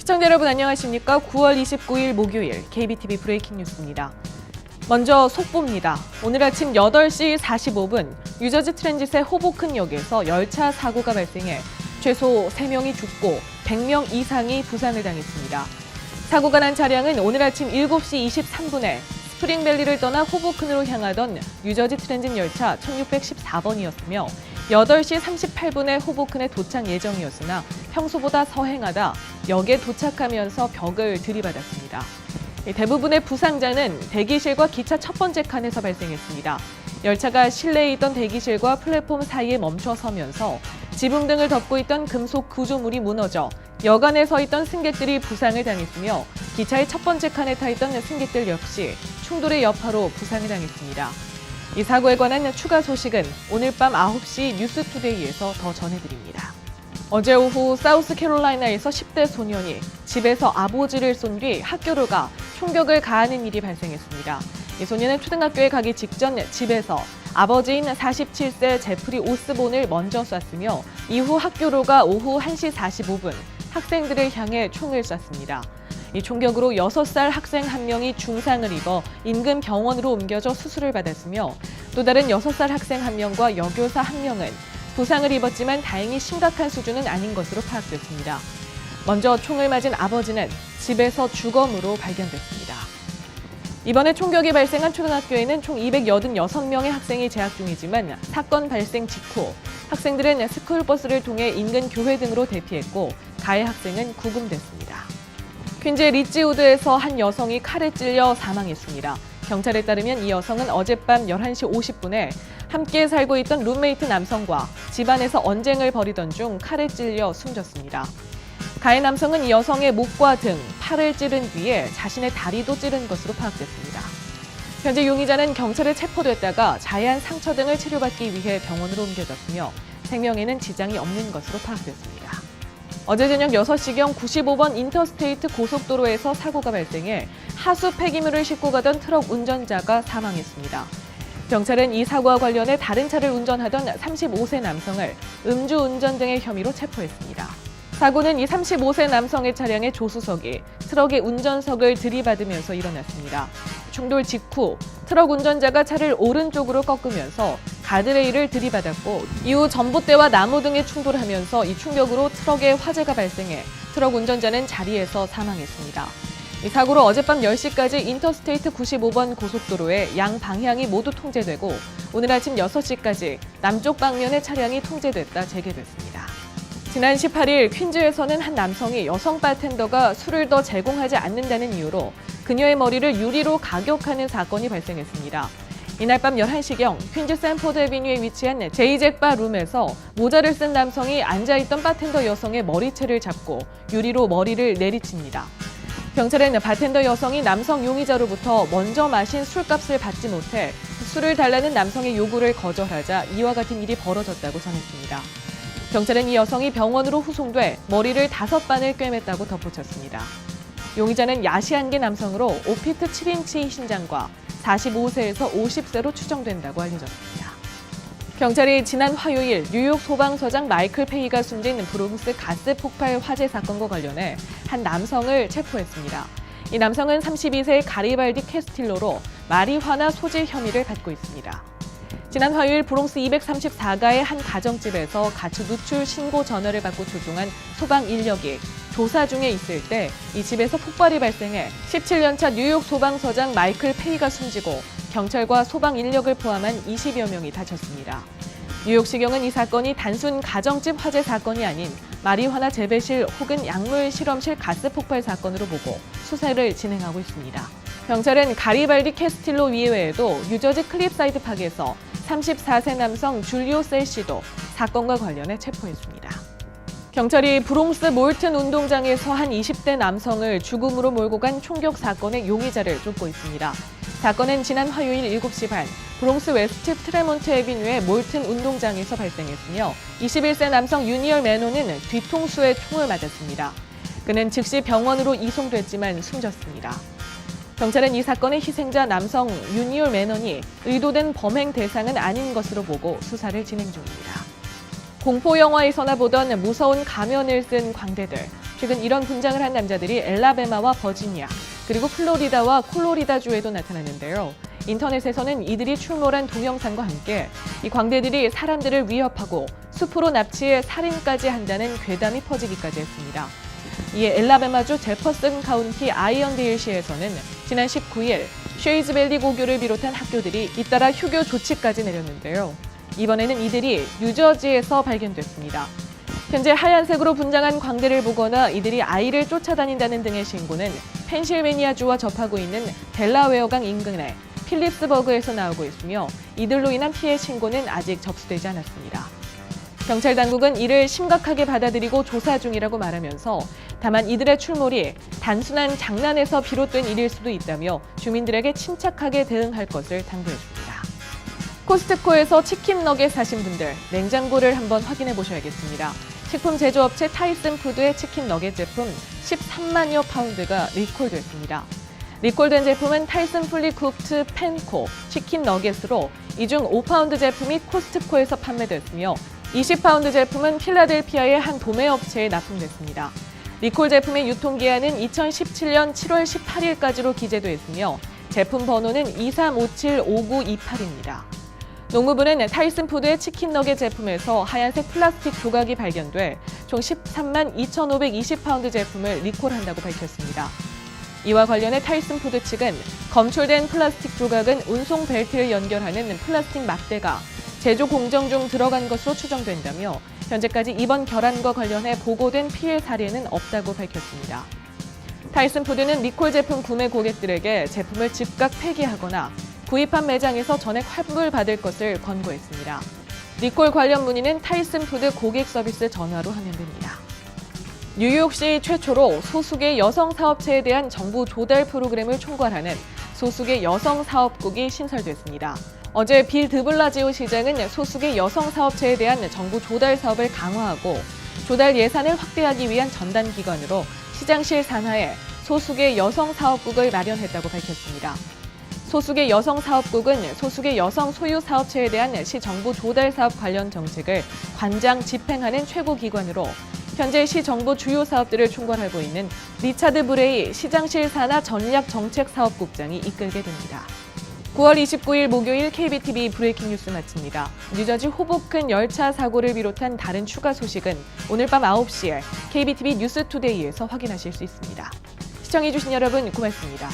시청자 여러분 안녕하십니까? 9월 29일 목요일 KBTV 브레이킹 뉴스입니다. 먼저 속보입니다. 오늘 아침 8시 45분 뉴저지 트랜짓의 호보큰역에서 열차 사고가 발생해 최소 3명이 죽고 100명 이상이 부상을 당했습니다. 사고가 난 차량은 오늘 아침 7시 23분에 스프링밸리를 떠나 호보큰으로 향하던 뉴저지 트랜짓 열차 1614번이었으며 8시 38분에 호보큰에 도착 예정이었으나 평소보다 서행하다 역에 도착하면서 벽을 들이받았습니다. 대부분의 부상자는 대기실과 기차 첫 번째 칸에서 발생했습니다. 열차가 실내에 있던 대기실과 플랫폼 사이에 멈춰 서면서 지붕 등을 덮고 있던 금속 구조물이 무너져 역 안에 서 있던 승객들이 부상을 당했으며 기차의 첫 번째 칸에 타 있던 승객들 역시 충돌의 여파로 부상을 당했습니다. 이 사고에 관한 추가 소식은 오늘 밤 9시 뉴스투데이에서 더 전해드립니다. 어제 오후 사우스캐롤라이나에서 10대 소년이 집에서 아버지를 쏜 뒤 학교로 가 총격을 가하는 일이 발생했습니다. 이 소년은 초등학교에 가기 직전 집에서 아버지인 47세 제프리 오스본을 먼저 쐈으며 이후 학교로 가 오후 1시 45분 학생들을 향해 총을 쐈습니다. 이 총격으로 6살 학생 1명이 중상을 입어 인근 병원으로 옮겨져 수술을 받았으며 또 다른 6살 학생 1명과 여교사 1명은 부상을 입었지만 다행히 심각한 수준은 아닌 것으로 파악됐습니다. 먼저 총을 맞은 아버지는 집에서 주검으로 발견됐습니다. 이번에 총격이 발생한 초등학교에는 총 286명의 학생이 재학 중이지만 사건 발생 직후 학생들은 스쿨버스를 통해 인근 교회 등으로 대피했고 가해 학생은 구금됐습니다. 퀸즈의 리치우드에서 한 여성이 칼에 찔려 사망했습니다. 경찰에 따르면 이 여성은 어젯밤 11시 50분에 함께 살고 있던 룸메이트 남성과 집안에서 언쟁을 벌이던 중 칼에 찔려 숨졌습니다. 가해 남성은 이 여성의 목과 등, 팔을 찌른 뒤에 자신의 다리도 찌른 것으로 파악됐습니다. 현재 용의자는 경찰에 체포됐다가 자해한 상처 등을 치료받기 위해 병원으로 옮겨졌으며 생명에는 지장이 없는 것으로 파악됐습니다. 어제 저녁 6시경 95번 인터스테이트 고속도로에서 사고가 발생해 하수 폐기물을 싣고 가던 트럭 운전자가 사망했습니다. 경찰은 이 사고와 관련해 다른 차를 운전하던 35세 남성을 음주운전 등의 혐의로 체포했습니다. 사고는 이 35세 남성의 차량의 조수석이 트럭의 운전석을 들이받으면서 일어났습니다. 충돌 직후 트럭 운전자가 차를 오른쪽으로 꺾으면서 가드레일을 들이받았고 이후 전봇대와 나무 등에 충돌하면서 이 충격으로 트럭에 화재가 발생해 트럭 운전자는 자리에서 사망했습니다. 이 사고로 어젯밤 10시까지 인터스테이트 95번 고속도로의 양 방향이 모두 통제되고 오늘 아침 6시까지 남쪽 방면의 차량이 통제됐다 재개됐습니다. 지난 18일 퀸즈에서는 한 남성이 여성 바텐더가 술을 더 제공하지 않는다는 이유로 그녀의 머리를 유리로 가격하는 사건이 발생했습니다. 이날 밤 11시경 퀸즈 샌포드 애비뉴에 위치한 제이잭바 룸에서 모자를 쓴 남성이 앉아있던 바텐더 여성의 머리채를 잡고 유리로 머리를 내리칩니다. 경찰은 바텐더 여성이 남성 용의자로부터 먼저 마신 술값을 받지 못해 술을 달라는 남성의 요구를 거절하자 이와 같은 일이 벌어졌다고 전했습니다. 경찰은 이 여성이 병원으로 후송돼 머리를 5반을 꿰맸다고 덧붙였습니다. 용의자는 야시안계 남성으로 5피트 7인치 신장과 45세에서 50세로 추정된다고 알려졌습니다. 경찰이 지난 화요일 뉴욕 소방서장 마이클 페이가 숨진 브롱스 가스 폭발 화재 사건과 관련해 한 남성을 체포했습니다. 이 남성은 32세 가리발디 캐스틸로로 마리화나 소지 혐의를 받고 있습니다. 지난 화요일 브롱스 234가의 한 가정집에서 가스 누출 신고 전화를 받고 출동한 소방 인력이 조사 중에 있을 때 이 집에서 폭발이 발생해 17년차 뉴욕 소방서장 마이클 페이가 숨지고 경찰과 소방 인력을 포함한 20여 명이 다쳤습니다. 뉴욕시경은 이 사건이 단순 가정집 화재 사건이 아닌 마리화나 재배실 혹은 약물 실험실 가스 폭발 사건으로 보고 수사를 진행하고 있습니다. 경찰은 가리발디 캐스틸로 이외에도 뉴저지 클립사이드 팍에서 34세 남성 줄리오 셀시도 사건과 관련해 체포했습니다. 경찰이 브롱스 몰튼 운동장에서 한 20대 남성을 죽음으로 몰고 간 총격 사건의 용의자를 쫓고 있습니다. 사건은 지난 화요일 7시 반 브롱스 웨스트 트레몬트 애비뉴의 몰튼 운동장에서 발생했으며 21세 남성 유니얼 매노는 뒤통수에 총을 맞았습니다. 그는 즉시 병원으로 이송됐지만 숨졌습니다. 경찰은 이 사건의 희생자 남성 유니얼 매넌이 의도된 범행 대상은 아닌 것으로 보고 수사를 진행 중입니다. 공포 영화에서나 보던 무서운 가면을 쓴 광대들. 최근 이런 분장을 한 남자들이 엘라베마와 버지니아, 그리고 플로리다와 콜로리다주에도 나타났는데요. 인터넷에서는 이들이 출몰한 동영상과 함께 이 광대들이 사람들을 위협하고 숲으로 납치해 살인까지 한다는 괴담이 퍼지기까지 했습니다. 이에 엘라베마주 제퍼슨 카운티 아이언데일시에서는 지난 19일 쉐이즈밸리 고교를 비롯한 학교들이 잇따라 휴교 조치까지 내렸는데요. 이번에는 이들이 뉴저지에서 발견됐습니다. 현재 하얀색으로 분장한 광대를 보거나 이들이 아이를 쫓아다닌다는 등의 신고는 펜실베니아주와 접하고 있는 델라웨어강 인근의 필립스버그에서 나오고 있으며 이들로 인한 피해 신고는 아직 접수되지 않았습니다. 경찰 당국은 이를 심각하게 받아들이고 조사 중이라고 말하면서 다만 이들의 출몰이 단순한 장난에서 비롯된 일일 수도 있다며 주민들에게 침착하게 대응할 것을 당부했습니다. 코스트코에서 치킨 너겟 사신 분들, 냉장고를 한번 확인해 보셔야겠습니다. 식품 제조업체 타이슨 푸드의 치킨 너겟 제품 13만여 파운드가 리콜됐습니다. 리콜된 제품은 타이슨 풀리 쿡트 펜코 치킨 너겟으로 이 중 5파운드 제품이 코스트코에서 판매됐으며 20파운드 제품은 필라델피아의 한 도매업체에 납품됐습니다. 리콜 제품의 유통기한은 2017년 7월 18일까지로 기재돼 있으며 제품 번호는 23575928입니다. 농무부는 타이슨 푸드의 치킨 너겟 제품에서 하얀색 플라스틱 조각이 발견돼 총 13만 2,520파운드 제품을 리콜한다고 밝혔습니다. 이와 관련해 타이슨 푸드 측은 검출된 플라스틱 조각은 운송 벨트를 연결하는 플라스틱 막대가 제조 공정 중 들어간 것으로 추정된다며 현재까지 이번 결함과 관련해 보고된 피해 사례는 없다고 밝혔습니다. 타이슨 푸드는 리콜 제품 구매 고객들에게 제품을 즉각 폐기하거나 구입한 매장에서 전액 환불받을 것을 권고했습니다. 리콜 관련 문의는 타이슨 푸드 고객 서비스 전화로 하면 됩니다. 뉴욕시 최초로 소수계 여성 사업체에 대한 정부 조달 프로그램을 총괄하는 소수계 여성 사업국이 신설됐습니다. 어제 빌 드블라지오 시장은 소수계 여성 사업체에 대한 정부 조달 사업을 강화하고 조달 예산을 확대하기 위한 전담 기관으로 시장실 산하에 소수계 여성 사업국을 마련했다고 밝혔습니다. 소수계 여성 사업국은 소수계 여성 소유 사업체에 대한 시 정부 조달 사업 관련 정책을 관장 집행하는 최고 기관으로 현재 시 정부 주요 사업들을 총괄하고 있는 리차드 브레이 시장실 산하 전략 정책 사업국장이 이끌게 됩니다. 9월 29일 목요일 KBTV 브레이킹 뉴스 마칩니다. 뉴저지 호보큰 열차 사고를 비롯한 다른 추가 소식은 오늘 밤 9시에 KBTV 뉴스투데이에서 확인하실 수 있습니다. 시청해주신 여러분 고맙습니다.